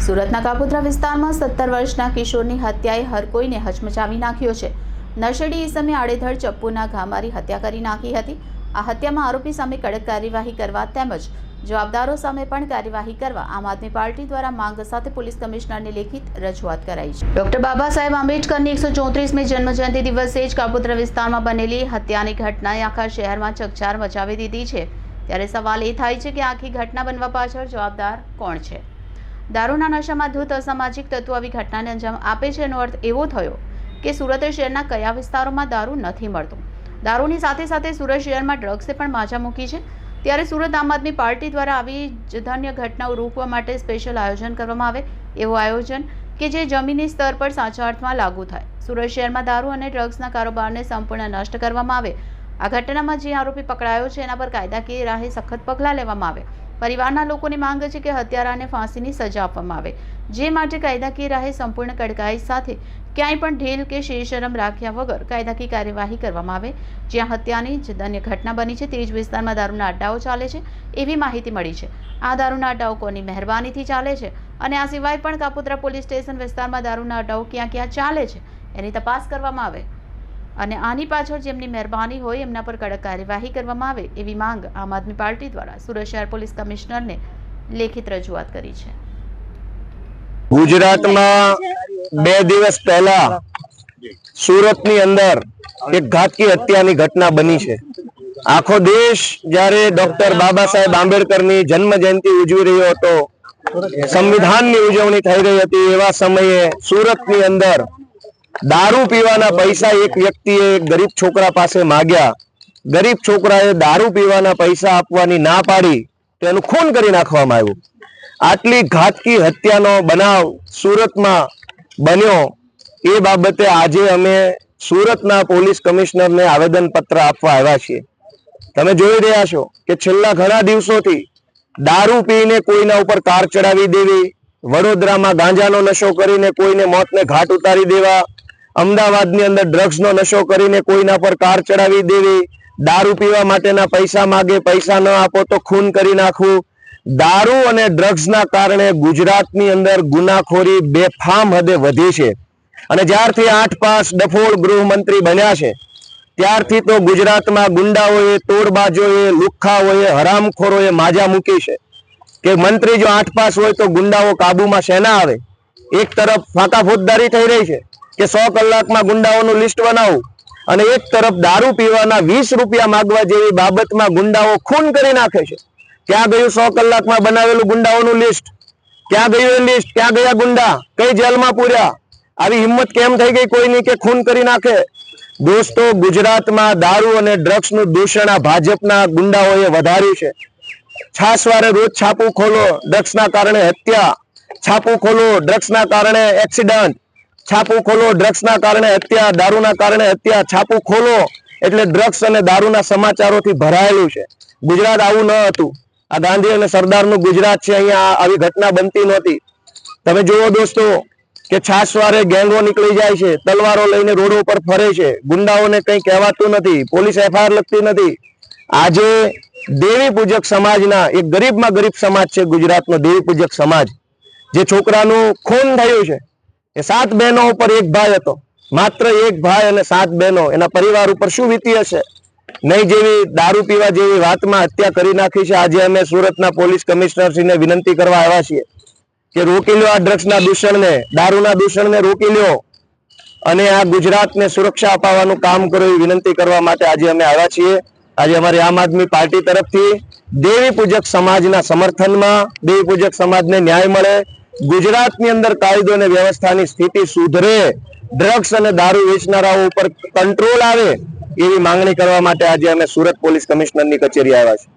સુરતના કાપોદ્રા વિસ્તારમાં 17 વર્ષના કિશોરની હત્યાએ હર કોઈને હચમચાવી નાખ્યો છે। નશેડી ઈસમે આડેધડ ચપ્પુના ઘા મારી હત્યા કરી નાખી હતી। આ હત્યામાં આરોપી સામે કડક કાર્યવાહી કરવા તેમજ જવાબદારો સામે પણ કાર્યવાહી કરવા આમ આદમી પાર્ટી દ્વારા માંગ સાથે પોલીસ કમિશનરને લેખિત રજૂઆત કરાઈ છે। ડોક્ટર બાબા સાહેબ આંબેડકરની 134મી જન્મજયંતિ દિવસે જ કાપોદ્રા વિસ્તારમાં બનેલી હત્યાની ઘટનાએ આખા શહેરમાં ચકચાર મચાવી દીધી છે। ત્યારે સવાલ એ થાય છે કે આખી ઘટના બનવા પાછળ જવાબદાર કોણ છે? દારૂના નશામાં ધૂત અસામાજિક તત્વો આવી ઘટનાને અંજામ આપે છે। એનો અર્થ એવો થયો કે સુરત શહેરના કયા વિસ્તારોમાં દારૂ નથી મળતો। દારૂની સાથે સાથે સુરત શહેરમાં ડ્રગ્સે પણ માજા મૂકી છે। ત્યારે સુરત આમ આદમી પાર્ટી દ્વારા આવી જઘન્ય ઘટનાઓ રોકવા માટે સ્પેશિયલ આયોજન કરવામાં આવે, એવું આયોજન કે જે જમીની સ્તર પર સાચા અર્થમાં લાગુ થાય। સુરત શહેરમાં દારૂ અને ડ્રગ્સના કારોબારને સંપૂર્ણ નષ્ટ કરવામાં આવે। આ ઘટનામાં જે આરોપી પકડાયો છે એના પર કાયદાકીય રાહે સખત પગલાં લેવામાં આવે। પરિવારના લોકોની માંગ છે કે હત્યારાને ફાંસીની સજા આપવામાં આવે, જે માટે કાયદાકીય રાહે સંપૂર્ણ કડકાઈ સાથે ક્યાંય પણ ઢીલ કે શેરશરમ રાખ્યા વગર કાયદાકીય કાર્યવાહી કરવામાં આવે। જ્યાં હત્યાની જઘન્ય ઘટના બની છે તે જ વિસ્તારમાં દારૂના અડ્ડાઓ ચાલે છે એવી માહિતી મળી છે। આ દારૂના અડ્ડાઓ કોની મહેરબાનીથી ચાલે છે અને આ સિવાય પણ કાપોદ્રા પોલીસ સ્ટેશન વિસ્તારમાં દારૂના અડ્ડાઓ ક્યાં ક્યાં ચાલે છે એની તપાસ કરવામાં આવે અને આની પાછળ જેમની મહેરબાની હોય એમના પર કડક કાર્યવાહી કરવામાં આવે એવી માંગ આમ આદમી પાર્ટી દ્વારા સુરત શહેર પોલીસ કમિશનરને લેખિત રજૂઆત કરી છે। ગુજરાતમાં 2 દિવસ પહેલા સુરતની અંદર એક ઘાતકી હત્યાની ઘટના બની છે। આખો દેશ જ્યારે ડોક્ટર બાબા સાહેબ આંબેડકરની જન્મ જયંતિ ઉજવી રહ્યો હતો, સંવિધાનની ઉજવણી થઈ રહી હતી, એવા સમયે સુરતની અંદર દારૂ પીવાના પૈસા એક વ્યક્તિએ ગરીબ છોકરા પાસે માંગ્યા। ગરીબ છોકરાએ દારૂ પીવાના પૈસા આપવાની ના પાડી, તેનું ખૂન કરી નાખવામાં આવ્યું। આટલી ઘાતકી હત્યાનો બનાવ સુરતમાં બન્યો એ બાબતે આજે અમે સુરતના પોલીસ કમિશનરને આવેદન પત્ર આપવા આવ્યા છીએ। તમે જોઈ રહ્યા છો કે છેલ્લા ઘણા દિવસોથી દારૂ પીને કોઈના ઉપર કાર ચડાવી દેવી, વડોદરામાં ગાંજાનો નશો કરીને કોઈને મોતને ઘાટ ઉતારી દેવા, અમદાવાદની અંદર ડ્રગ્સનો નશો કરીને કોઈના પર કાર ચડાવી દેવી, દારૂ પીવા માટેના પૈસા માગે, પૈસા ન આપો તો ખૂન કરી નાખવું। દારૂ અને ડ્રગ્સના કારણે ગુજરાતની અંદર ગુનાખોરી બેફામ હદે વધી છે અને જ્યારથી 8 પાસ ડફોળ ગૃહમંત્રી બન્યા છે ત્યારથી તો ગુજરાતમાં ગુંડાઓએ, તોડબાજોએ, લુખ્ખાઓએ, હરામખોરોએ માજા મૂકી છે કે મંત્રી જો 8 પાસ હોય તો ગુંડાઓ કાબુમાં શેના આવે। એક તરફ ફાંકા ફોજદારી થઈ રહી છે કે 100 કલાકમાં ગુંડાઓનું લિસ્ટ બનાવવું અને એક તરફ દારૂ પીવાના 20 રૂપિયા માગવા જેવી બાબતમાં ગુંડાઓ ખૂન કરી નાખે છે। ક્યાં ગયું 100 કલાકમાં બનાવેલું ગુંડાઓનું લિસ્ટ? ક્યાં ગયું એ લિસ્ટ? ક્યાં ગયા ગુંડા? કઈ જેલમાં પૂર્યા? આવી હિંમત કેમ થઈ ગઈ કોઈની કે ખૂન કરી નાખે? દોસ્તો, ગુજરાતમાં દારૂ અને ડ્રગ્સનું દૂષણ આ ભાજપના ગુંડાઓએ વધાર્યું છે। છાસવારે રોજ છાપું ખોલો, ડ્રગ્સના કારણે હત્યા, છાપું ખોલો, ડ્રગ્સના કારણે એક્સિડન્ટ, છાપું ખોલો, ડ્રગ્સના કારણે હત્યા, દારૂના કારણે હત્યા, છાપું ખોલો એટલે ડ્રગ્સ અને દારૂના સમાચારોથી ભરાયેલું છે। ગુજરાત આવું ન હતું। આ ગાંધી અને સરદારનું ગુજરાત છે। અહીંયા આવી ઘટના બનતી નહોતી। તમે જુઓ દોસ્તો કે છાસવારે ગેંગો નીકળી જાય છે, તલવારો લઈને રોડો પર ફરે છે, ગુંડાઓને કંઈ કહેવાતું નથી, પોલીસ FIR લખતી નથી। આજે દેવી પૂજક સમાજના એક ગરીબમાં ગરીબ સમાજ છે ગુજરાતનો દેવી પૂજક સમાજ, જે છોકરાનું ખૂન થયું છે એ 7 બહેનો ઉપર એક ભાઈ હતો, માત્ર એક ભાઈ અને 7 બહેનો, એના પરિવાર ઉપર શું વીતી હશે? નહીં જેવી દારૂ પીવા જેવી વાતમાં હત્યા કરી નાખી છે। આજે અમે સુરતના પોલીસ કમિશનરશ્રીને વિનંતી કરવા આવ્યા છીએ કે રોકી લો આ ડ્રગ્સના દૂષણને, દારૂના દૂષણને રોકી લો અને આ ગુજરાતને સુરક્ષા અપાવવાનું કામ કરો એવી વિનંતી કરવા માટે આજે અમે આવ્યા છીએ। આજે અમારી આમ આદમી પાર્ટી તરફથી દેવી પૂજક સમાજના સમર્થનમાં, દેવી પૂજક સમાજને ન્યાય મળે, ગુજરાતની અંદર કાયદો અને વ્યવસ્થાની સ્થિતિ સુધરે, ડ્રગ્સ અને દારૂ વેચનારાઓ ઉપર કંટ્રોલ આવે એવી માંગણી કરવા માટે આજે અમે સુરત પોલીસ કમિશનરની કચેરી આવ્યા છીએ।